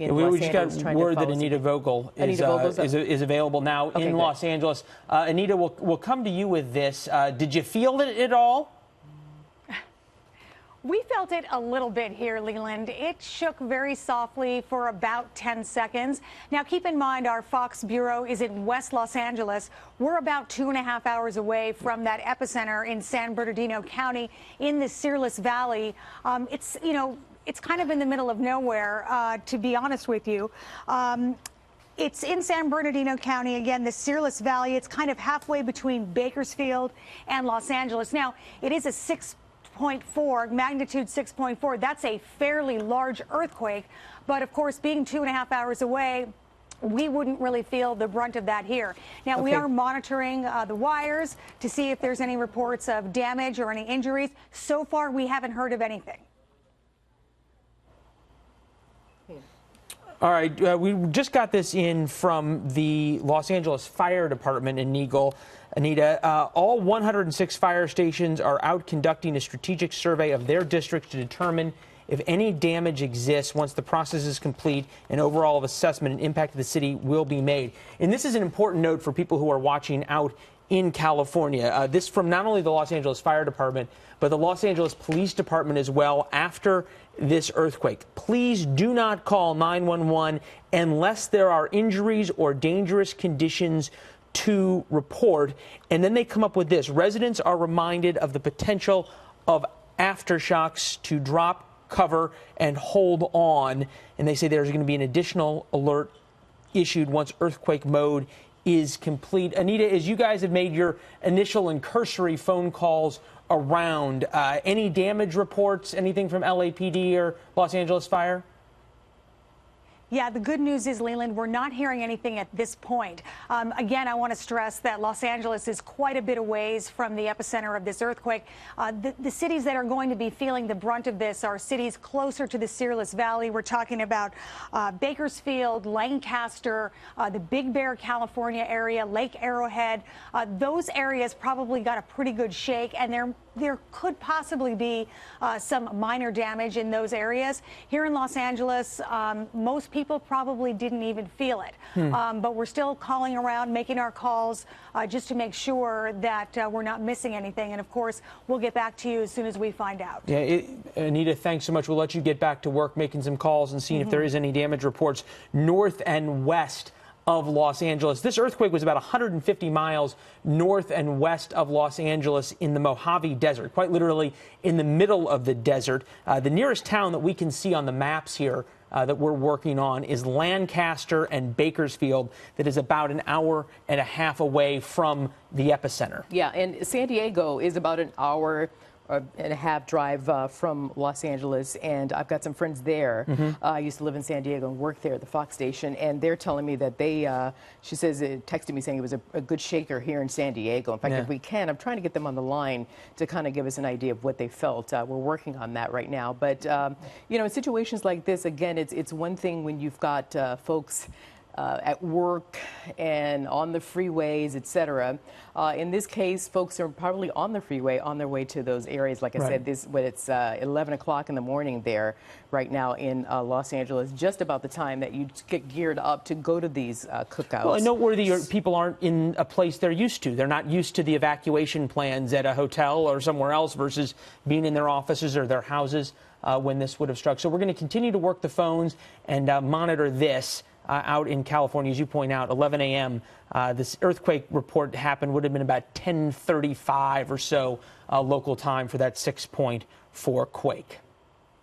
in Los Angeles. We just got word that Anita Vogel is available now in Los Angeles. Anita, we'll come to you with this. Did you feel it at all? We felt it a little bit here, Leland. It shook very softly for about 10 seconds. Now, keep in mind, our Fox bureau is in West Los Angeles. We're about 2.5 hours away from that epicenter in San Bernardino County in the Searles Valley. It's kind of in the middle of nowhere, to be honest with you. It's in San Bernardino County, again, the Searles Valley. It's kind of halfway between Bakersfield and Los Angeles. Now, it is a magnitude 6.4. That's a fairly large earthquake. But of course, being 2.5 hours away, we wouldn't really feel the brunt of that here. Now, we are monitoring the wires to see if there's any reports of damage or any injuries. So far, we haven't heard of anything. All right, we just got this in from the Los Angeles Fire Department in Eagle. Anita, all 106 fire stations are out conducting a strategic survey of their districts to determine if any damage exists. Once the process is complete, an overall assessment and impact of the city will be made. And this is an important note for people who are watching out in California. This from not only the Los Angeles Fire Department, but the Los Angeles Police Department as well after this earthquake. Please do not call 911 unless there are injuries or dangerous conditions to report. And then they come up with this. Residents are reminded of the potential of aftershocks to drop, cover, and hold on. And they say there's going to be an additional alert issued once earthquake mode is complete. Anita, as you guys have made your initial and cursory phone calls around, any damage reports, anything from LAPD or Los Angeles Fire? Yeah, the good news is, Leland, we're not hearing anything at this point. Again, I want to stress that Los Angeles is quite a bit a ways from the epicenter of this earthquake. The cities that are going to be feeling the brunt of this are cities closer to the Searles Valley. We're talking about Bakersfield, Lancaster, the Big Bear, California area, Lake Arrowhead. Those areas probably got a pretty good shake, and there could possibly be some minor damage in those areas. Here in Los Angeles, most people probably didn't even feel it. But we're still calling around, making our calls just to make sure that we're not missing anything. And of course, we'll get back to you as soon as we find out. Yeah, Anita, thanks so much. We'll let you get back to work, making some calls and seeing if there is any damage reports north and west of Los Angeles. This earthquake was about 150 miles north and west of Los Angeles in the Mojave Desert, quite literally in the middle of the desert. The nearest town that we can see on the maps here that we're working on is Lancaster and Bakersfield, that is about an hour and a half away from the epicenter. Yeah, and San Diego is about an hour and a half drive from Los Angeles, and I've got some friends there. I used to live in San Diego and work there at the Fox station, and they're telling me that she says, texted me saying it was a good shaker here in San Diego. In fact, if we can, I'm trying to get them on the line to kind of give us an idea of what they felt. We're working on that right now. But, in situations like this, again, it's one thing when you've got folks at work and on the freeways, etc. In this case, folks are probably on the freeway on their way to those areas. Like I said, it's 11 o'clock in the morning there right now in Los Angeles, just about the time that you get geared up to go to these cookouts. Well, and noteworthy, people aren't in a place they're used to. They're not used to the evacuation plans at a hotel or somewhere else versus being in their offices or their houses when this would have struck. So we're going to continue to work the phones and monitor this. Out in California, as you point out, 11 a.m. This earthquake report happened would have been about 10:35 or so local time for that 6.4 quake.